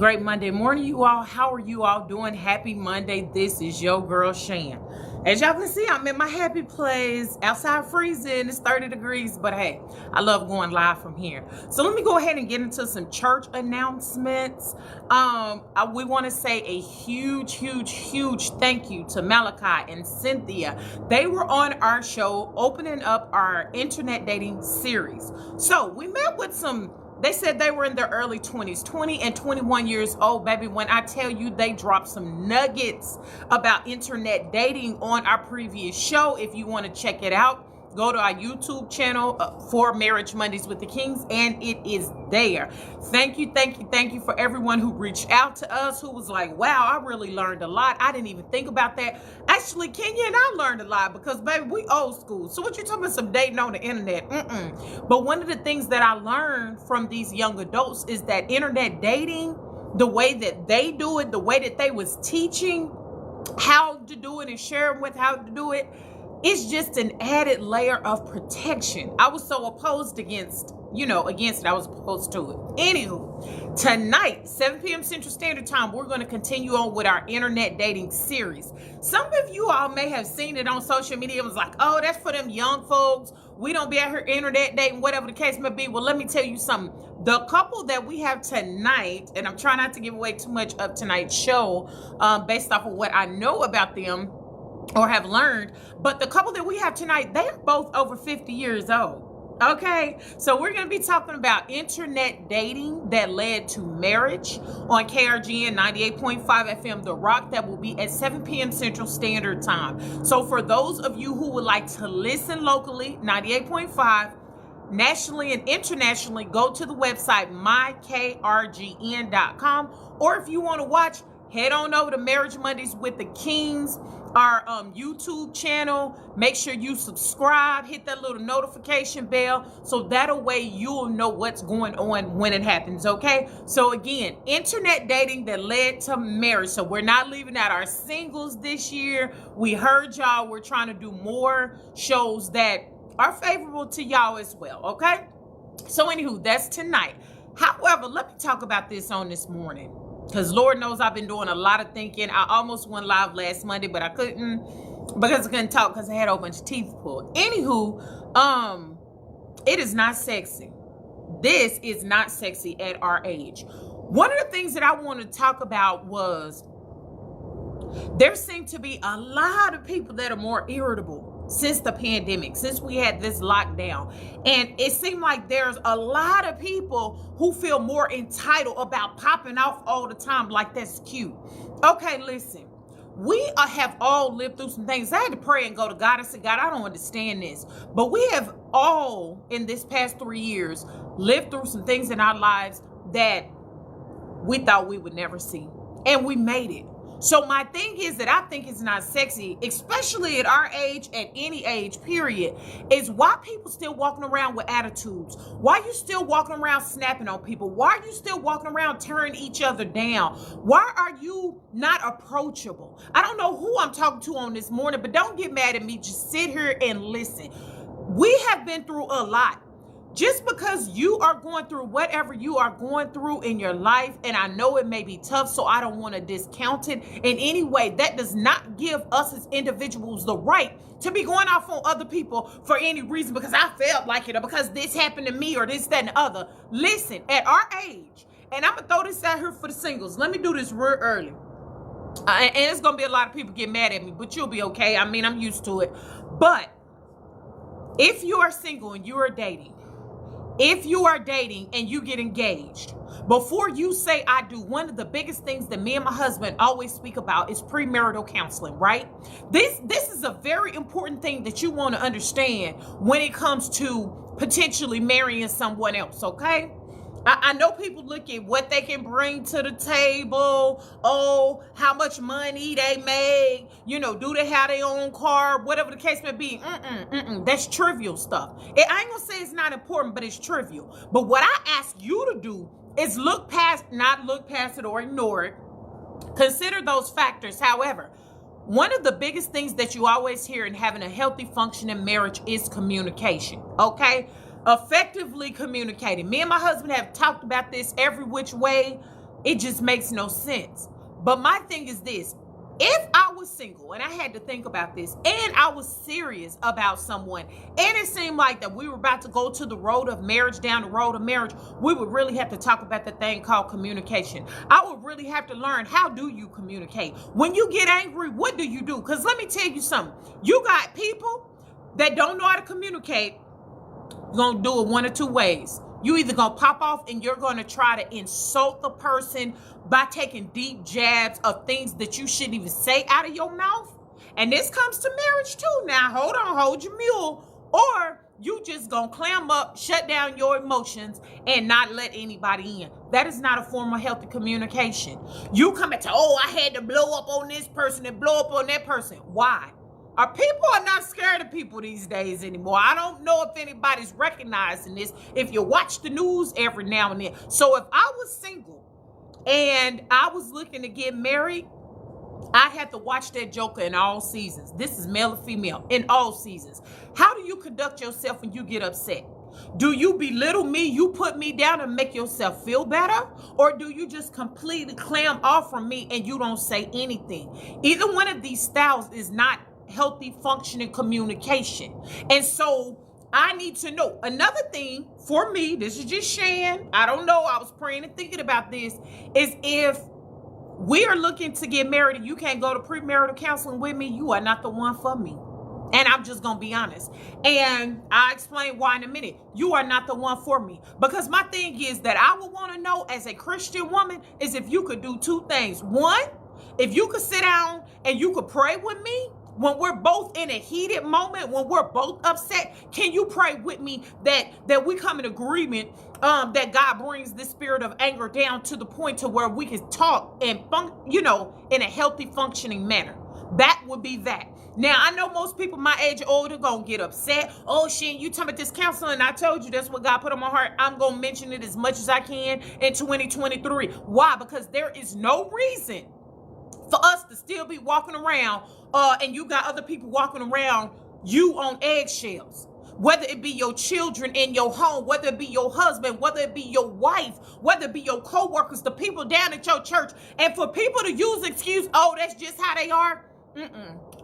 Great Monday morning, you all. How are you all doing? Happy Monday. This is your girl, Shan. As y'all can see, I'm in my happy place. Outside freezing. It's 30 degrees, but hey, I love going live from here. So let me go ahead and get into some church announcements. We want to say a huge thank you to Malachi and Cynthia. They were on our show opening up our internet dating series. So we met with they said they were in their early 20s, 20 and 21 years old, baby. When I tell you they dropped some nuggets about internet dating on our previous show, if you want to check it out, go to our YouTube channel for Marriage Mondays with the Kings, and it is there. Thank you for everyone who reached out to us, who was like, wow, I really learned a lot. I didn't even think about that. Actually, Kenya and I learned a lot because, baby, we old school. So what you talking about some dating on the internet? But one of the things that I learned from these young adults is that internet dating, the way that they do it, the way that they was teaching how to do it and sharing with how to do it, it's just an added layer of protection. I was so opposed against it. I was opposed to it. Anywho, tonight, 7 p.m. Central Standard Time, we're going to continue on with our internet dating series. Some of you all may have seen it on social media. It was like, oh, that's for them young folks. We don't be out here internet dating, whatever the case may be. Well, let me tell you something. The couple that we have tonight, and I'm trying not to give away too much of tonight's show based off of what I know about them or have learned, but the couple that we have tonight, they are both over 50 years old. Okay, so we're going to be talking about internet dating that led to marriage on KRGN 98.5 FM The Rock. That will be at 7 p.m. Central Standard Time. So for those of you who would like to listen locally, 98.5, nationally and internationally, go to the website mykrgn.com, or if you want to watch, head on over to Marriage Mondays with the Kings, our YouTube channel. Make sure you subscribe, hit that little notification bell, so that way you'll know what's going on when it happens, okay? So again, internet dating that led to marriage. So we're not leaving out our singles this year. We heard y'all. We're trying to do more shows that are favorable to y'all as well, okay? So anywho, that's tonight. However, let me talk about this on this morning, because Lord knows I've been doing a lot of thinking. I almost went live last Monday, but I couldn't because I couldn't talk because I had a whole bunch of teeth pulled. Anywho, it is not sexy. This is not sexy at our age. One of the things that I want to talk about was there seem to be a lot of people that are more irritable since the pandemic, since we had this lockdown. And it seemed like there's a lot of people who feel more entitled about popping off all the time, like that's cute. Okay, listen, we have all lived through some things. I had to pray and go to God. I said, God, I don't understand this. But we have all, in this past 3 years, lived through some things in our lives that we thought we would never see. And we made it. So my thing is that I think it's not sexy, especially at our age, at any age, period, is why people still walking around with attitudes. Why you still walking around snapping on people? Why are you still walking around tearing each other down? Why are you not approachable? I don't know who I'm talking to on this morning, but don't get mad at me. Just sit here and listen. We have been through a lot. Just because you are going through whatever you are going through in your life, and I know it may be tough, so I don't want to discount it in any way, that does not give us as individuals the right to be going off on other people for any reason because I felt like it or because this happened to me or this, that, and the other. Listen, at our age, and I'm going to throw this out here for the singles. Let me do this real early. And it's going to be a lot of people get mad at me, but you'll be okay. I mean, I'm used to it. But if you are single and you are dating, if you are dating and you get engaged, before you say I do, one of the biggest things that me and my husband always speak about is premarital counseling, right? This is a very important thing that you want to understand when it comes to potentially marrying someone else, okay? I know people look at what they can bring to the table. Oh, how much money they make. Do they have their own car? Whatever the case may be. That's trivial stuff. I ain't gonna say it's not important, but it's trivial. But what I ask you to do is not look past it or ignore it. Consider those factors. However, one of the biggest things that you always hear in having a healthy, functioning marriage is communication. Okay? Effectively communicating. Me and my husband have talked about this every which way. It just makes no sense. But my thing is this. If I was single and I had to think about this and I was serious about someone and it seemed like that we were about to go to the road of marriage, down the road of marriage, we would really have to talk about the thing called communication. I would really have to learn, how do you communicate? When you get angry, what do you do? Because let me tell you something. You got people that don't know how to communicate. You're going to do it one of two ways. You either going to pop off and you're going to try to insult the person by taking deep jabs of things that you shouldn't even say out of your mouth. And this comes to marriage too. Now, hold on, hold your mule. Or you just going to clam up, shut down your emotions, and not let anybody in. That is not a form of healthy communication. You come and say, oh, I had to blow up on this person and blow up on that person. Why? Our people are not scared of people these days anymore. I don't know if anybody's recognizing this. If you watch the news every now and then. So if I was single and I was looking to get married, I had to watch that joker in all seasons. This is male or female, in all seasons. How do you conduct yourself when you get upset? Do you belittle me, you put me down and make yourself feel better? Or do you just completely clam off from me and you don't say anything? Either one of these styles is not healthy functioning communication. And so I need to know. Another thing for me, this is just Shan, I don't know, I was praying and thinking about this, is if we are looking to get married and you can't go to premarital counseling with me, you are not the one for me. And I'm just going to be honest. And I'll explain why in a minute. You are not the one for me. Because my thing is that I would want to know as a Christian woman is if you could do two things. One, if you could sit down and you could pray with me, when we're both in a heated moment, when we're both upset, can you pray with me that we come in agreement that God brings this spirit of anger down to the point to where we can talk and in a healthy functioning manner? That would be that. Now, I know most people my age or older gonna get upset. Oh, Shan, you talking about this counseling? I told you that's what God put on my heart. I'm gonna mention it as much as I can in 2023. Why? Because there is no reason for us to still be walking around and you got other people walking around you on eggshells. Whether it be your children in your home, whether it be your husband, whether it be your wife, whether it be your co-workers, the people down at your church, and for people to use excuse, oh, that's just how they are.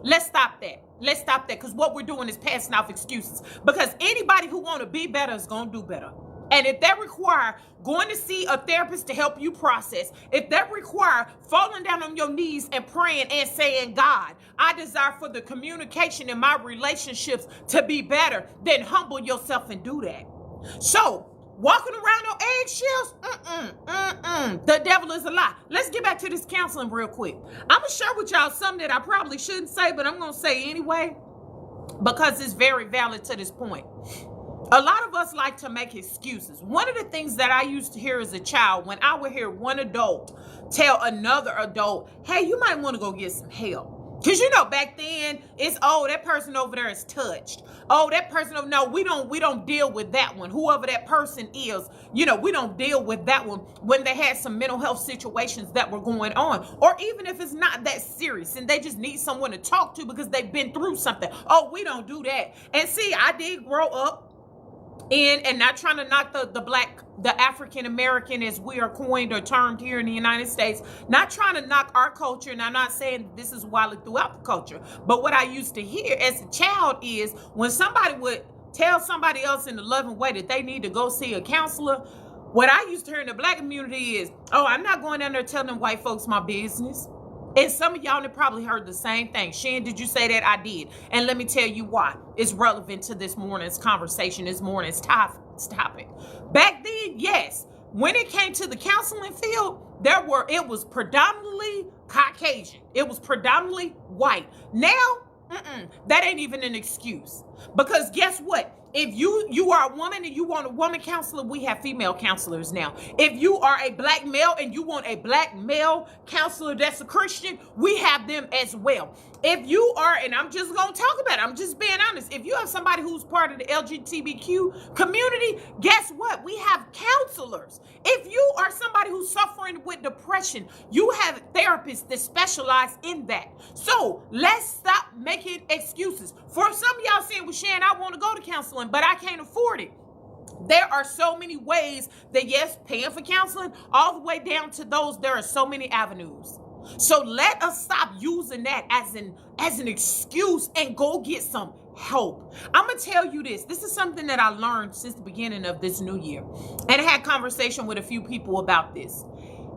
Let's stop that. Let's stop that, because what we're doing is passing off excuses. Because anybody who want to be better is going to do better. And if that require going to see a therapist to help you process, if that require falling down on your knees and praying and saying, God, I desire for the communication in my relationships to be better, then humble yourself and do that. So, walking around on eggshells, the devil is a lie. Let's get back to this counseling real quick. I'm going to share with y'all something that I probably shouldn't say, but I'm going to say anyway, because it's very valid to this point. A lot of us like to make excuses. One of the things that I used to hear as a child, when I would hear one adult tell another adult, hey, you might want to go get some help. Because, back then, it's, oh, that person over there is touched. Oh, that person, no, we don't deal with that one. Whoever that person is, we don't deal with that one when they had some mental health situations that were going on. Or even if it's not that serious and they just need someone to talk to because they've been through something. Oh, we don't do that. And see, I did grow up and not trying to knock the African American, as we are coined or termed here in the United States, not trying to knock our culture, and I'm not saying this is widely throughout the culture, but what I used to hear as a child is when somebody would tell somebody else in a loving way that they need to go see a counselor, what I used to hear in the Black community is, oh, I'm not going down there telling them white folks my business. And some of y'all have probably heard the same thing. Shan, did you say that? I did. And let me tell you why. It's relevant to this morning's conversation, this morning's topic. Back then, yes, when it came to the counseling field, it was predominantly Caucasian. It was predominantly white. Now, that ain't even an excuse. Because guess what? If you are a woman and you want a woman counselor, we have female counselors now. If you are a black male and you want a black male counselor that's a Christian, we have them as well. If you are, and I'm just going to talk about it, I'm just being honest. If you have somebody who's part of the LGBTQ community, guess what? We have counselors. If you are somebody who's suffering with depression, you have therapists that specialize in that. So let's stop making excuses. For some of y'all saying, well, Shan, I want to go to counseling, but I can't afford it. There are so many ways that, yes, paying for counseling, all the way down to those, there are so many avenues. So let us stop using that as an excuse and go get some help. I'm going to tell you this. This is something that I learned since the beginning of this new year. And I had conversation with a few people about this.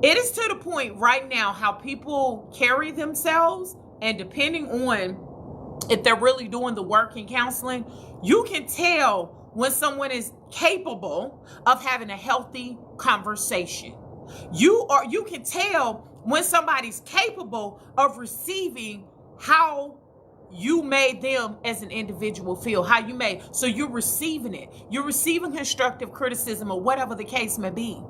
It is to the point right now how people carry themselves, and depending on if they're really doing the work in counseling, you can tell when someone is capable of having a healthy conversation. You can tell when somebody's capable of receiving how you made them as an individual feel, how you made. So you're receiving it. You're receiving constructive criticism or whatever the case may be.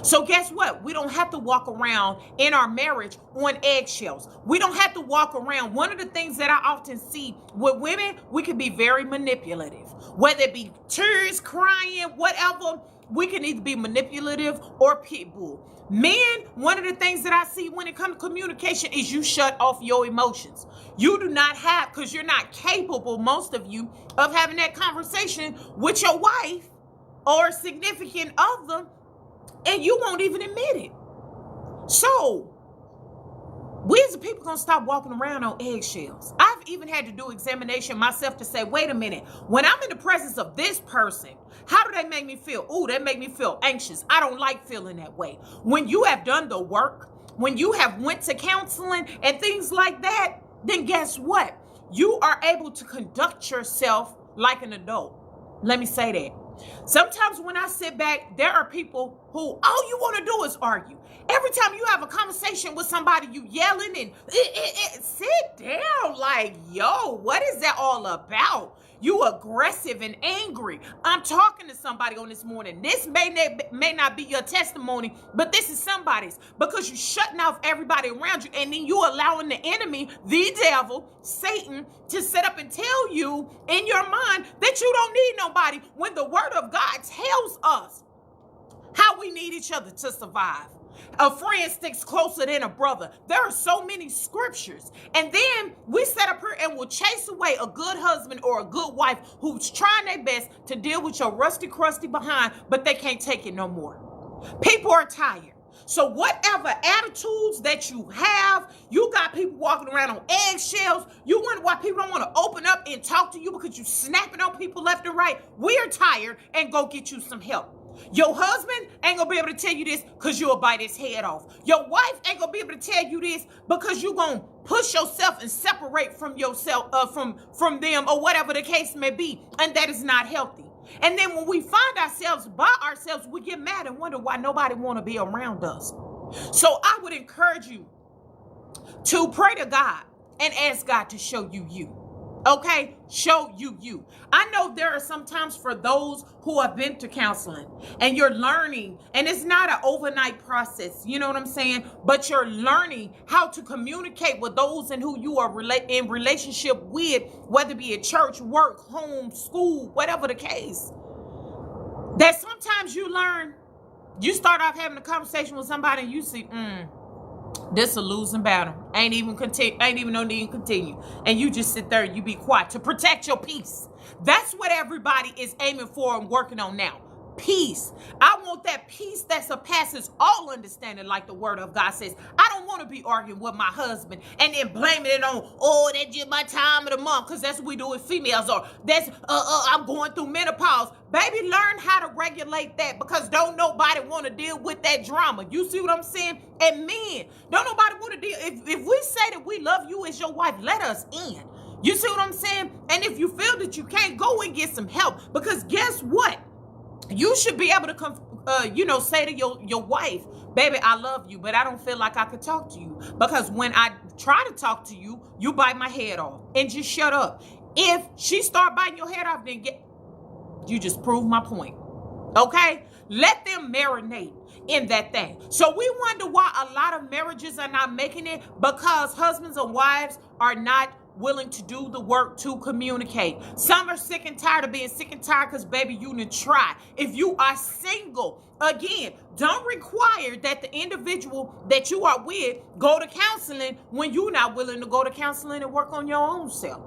So guess what? We don't have to walk around in our marriage on eggshells. We don't have to walk around. One of the things that I often see with women, we can be very manipulative, whether it be tears, crying, whatever. We can either be manipulative or pit bull. Men, one of the things that I see when it comes to communication is you shut off your emotions. You do not have, because you're not capable, most of you, of having that conversation with your wife or significant other, and you won't even admit it. So, we as a people gonna stop walking around on eggshells. I've even had to do examination myself to say, wait a minute, when I'm in the presence of this person, how do they make me feel? Ooh, they make me feel anxious. I don't like feeling that way. When you have done the work, when you have went to counseling and things like that, then guess what? You are able to conduct yourself like an adult. Let me say that. Sometimes when I sit back, there are people who all you want to do is argue. Every time you have a conversation with somebody, you yelling and sit down like, yo, what is that all about? You aggressive and angry. I'm talking to somebody on this morning. This may not be your testimony, but this is somebody's, because you're shutting off everybody around you, and then you allowing the enemy, the devil, Satan, to sit up and tell you in your mind that you don't need nobody, when the word of God tells us how we need each other to survive. A friend sticks closer than a brother. There are so many scriptures. And then we sit up here and will chase away a good husband or a good wife who's trying their best to deal with your rusty, crusty behind, but they can't take it no more. People are tired. So whatever attitudes that you have, you got people walking around on eggshells. You wonder why people don't want to open up and talk to you, because you snapping on people left and right. We are tired, and go get you some help. Your husband ain't gonna be able to tell you this because you'll bite his head off. Your wife ain't gonna be able to tell you this because you're gonna push yourself and separate from yourself, from them, or whatever the case may be. And that is not healthy. And then when we find ourselves by ourselves, we get mad and wonder why nobody want to be around us. So I would encourage you to pray to God and ask God to show you you. Okay, show you you. I know there are sometimes for those who have been to counseling and you're learning, and it's not an overnight process, you know what I'm saying? But you're learning how to communicate with those and who you are in relationship with, whether it be at church, work, home, school, whatever the case. That sometimes you learn, you start off having a conversation with somebody and you see, this a losing battle. Ain't even no need to continue. And you just sit there and you be quiet to protect your peace. That's what everybody is aiming for and working on now. Peace. I want that peace that surpasses all understanding, like the word of God says. I don't want to be arguing with my husband and then blaming it on, oh, that's just my time of the month, because that's what we do with females, or that's I'm going through menopause. Baby, learn how to regulate that, because don't nobody want to deal with that drama. You see what I'm saying? And men, don't nobody want to deal. If we say that we love you as your wife, let us in. You see what I'm saying? And if you feel that you can't, go and get some help, because guess what? You should be able to, say to your wife, baby, I love you, but I don't feel like I could talk to you, because when I try to talk to you, you bite my head off, and just shut up. If she start biting your head off, then you just prove my point. Okay? Let them marinate in that thing. So we wonder why a lot of marriages are not making it, because husbands and wives are not willing to do the work to communicate. Some are sick and tired of being sick and tired because, baby, you need to try. If you are single, again, don't require that the individual that you are with go to counseling when you're not willing to go to counseling and work on your own self.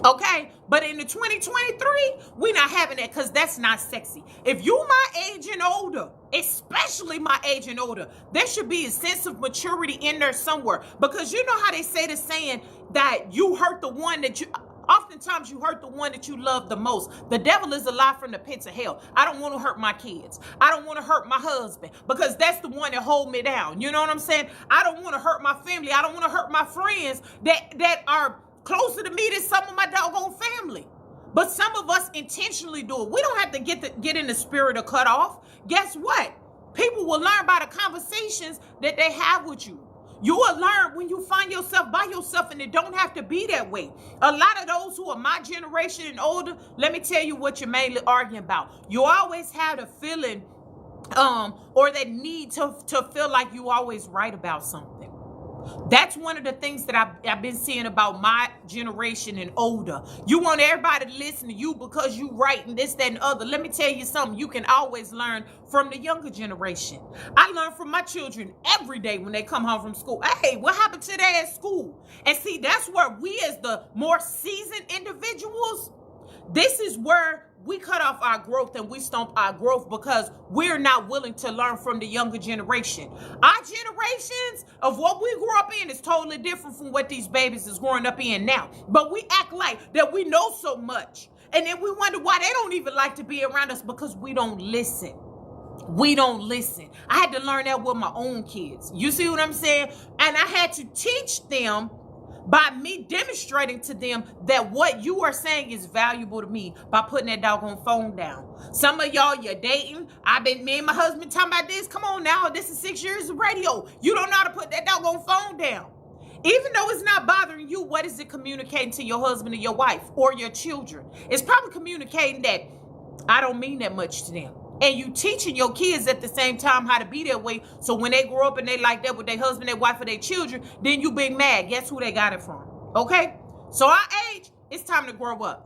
Okay, but in the 2023, we're not having that because that's not sexy. If you my age and older, especially my age and older, there should be a sense of maturity in there somewhere. Because you know how they say the saying that you hurt the one that you, oftentimes you hurt the one that you love the most. The devil is a lie from the pits of hell. I don't want to hurt my kids. I don't want to hurt my husband because that's the one that hold me down. You know what I'm saying? I don't want to hurt my family. I don't want to hurt my friends that are closer to me than some of my doggone family. But some of us intentionally do it. We don't have to get in the spirit of cut off. Guess what? People will learn by the conversations that they have with you. You will learn when you find yourself by yourself, and it don't have to be that way. A lot of those who are my generation and older, let me tell you what you're mainly arguing about. You always have the feeling or that need to feel like you always right about something. That's one of the things that I've been seeing about my generation and older. You want everybody to listen to you because you right and this, that, and other. Let me tell you something. You can always learn from the younger generation. I learn from my children every day when they come home from school. Hey, what happened today at school? And see, that's where we as the more seasoned individuals, this is where we cut off our growth and we stomp our growth because we're not willing to learn from the younger generation. Our generations of what we grew up in is totally different from what these babies is growing up in now. But we act like that we know so much. And then we wonder why they don't even like to be around us because we don't listen. We don't listen. I had to learn that with my own kids. You see what I'm saying? And I had to teach them by me demonstrating to them that what you are saying is valuable to me by putting that doggone phone down. Some of y'all, you're dating. Me and my husband talking about this. Come on now, this is 6 years of radio. You don't know how to put that doggone phone down. Even though it's not bothering you, what is it communicating to your husband or your wife or your children? It's probably communicating that I don't mean that much to them. And you teaching your kids at the same time how to be that way. So when they grow up and they like that with their husband, their wife, or their children, then you be mad. Guess who they got it from? Okay? So our age, it's time to grow up.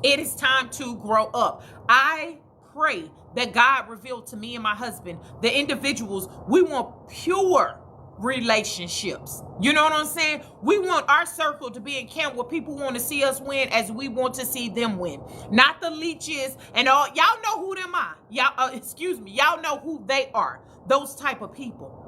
It is time to grow up. I pray that God revealed to me and my husband, the individuals, we want pure relationships. You know what I'm saying? We want our circle to be in camp where people want to see us win as we want to see them win. Not the leeches and all. Y'all know who them are. Y'all know who they are. Those type of people.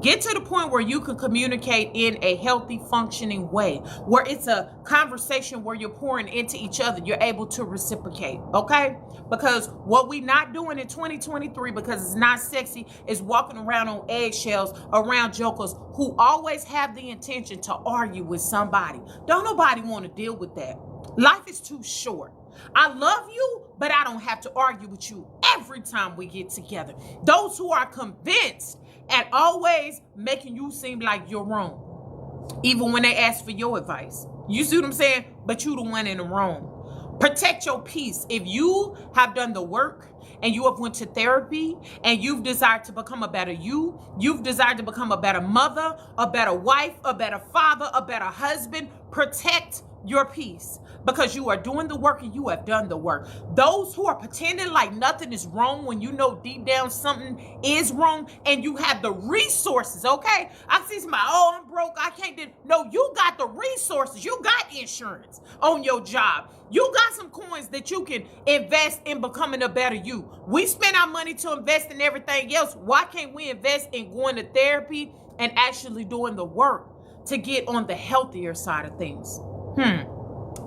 Get to the point where you can communicate in a healthy, functioning way, where it's a conversation where you're pouring into each other. You're able to reciprocate, okay? Because what we not doing in 2023, because it's not sexy, is walking around on eggshells around jokers who always have the intention to argue with somebody. Don't nobody want to deal with that. Life is too short. I love you, but I don't have to argue with you every time we get together. Those who are convinced and always making you seem like you're wrong, even when they ask for your advice. You see what I'm saying? But you the one in the wrong. Protect your peace. If you have done the work and you have went to therapy and you've desired to become a better you've desired to become a better mother, a better wife, a better father, a better husband, protect your peace because you are doing the work and you have done the work. Those who are pretending like nothing is wrong when you know deep down something is wrong and you have the resources, okay? I see somebody, oh, I'm broke, I can't do. No, you got the resources. You got insurance on your job. You got some coins that you can invest in becoming a better you. We spend our money to invest in everything else. Why can't we invest in going to therapy and actually doing the work to get on the healthier side of things?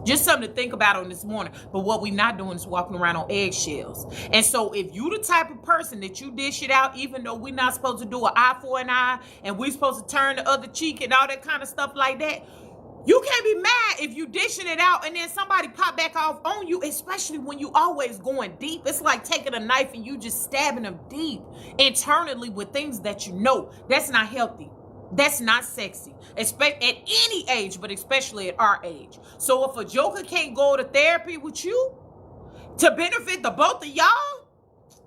Just something to think about on this morning. But what we're not doing is walking around on eggshells. And so if you the type of person that you dish it out, even though we're not supposed to do an eye for an eye and we're supposed to turn the other cheek and all that kind of stuff like that, you can't be mad if you dishing it out and then somebody pop back off on you, especially when you always going deep. It's like taking a knife and you just stabbing them deep internally with things that you know. That's not healthy. That's not sexy, at any age, but especially at our age. So if a joker can't go to therapy with you to benefit the both of y'all,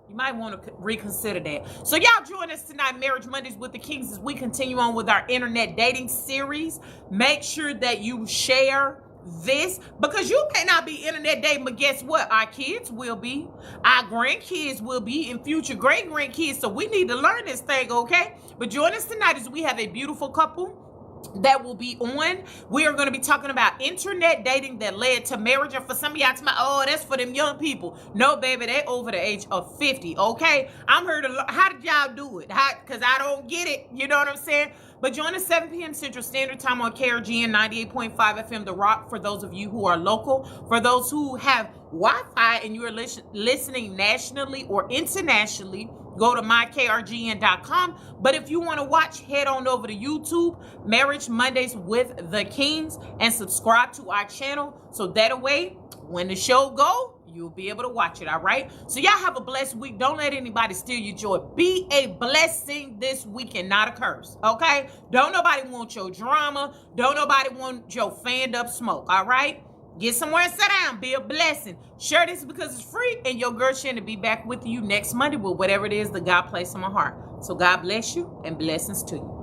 you might want to reconsider that. So y'all join us tonight, Marriage Mondays with the Kings, as we continue on with our internet dating series. Make sure that you share this, because you may not be internet dating, but guess what? Our kids will be, our grandkids will be, and future great grandkids. So we need to learn this thing, okay? But join us tonight as we have a beautiful couple that will be on. We are going to be talking about internet dating that led to marriage. And for some of y'all, oh, that's for them young people. No, baby, they over the age of 50. Okay, I'm here to. How did y'all do it? Because I don't get it. You know what I'm saying? But join us 7 p.m. Central Standard Time on KRGN 98.5 FM The Rock for those of you who are local. For those who have Wi-Fi and you are listening nationally or internationally, go to mykrgn.com. But if you want to watch, head on over to YouTube, Marriage Mondays with the Kings, and subscribe to our channel. So that way, when the show go, you'll be able to watch it, all right? So y'all have a blessed week. Don't let anybody steal your joy. Be a blessing this week and not a curse, okay? Don't nobody want your drama. Don't nobody want your fanned up smoke, all right? Get somewhere and sit down. Be a blessing. Share this because it's free. And your girl Shan will be back with you next Monday with whatever it is that God placed in my heart. So God bless you and blessings to you.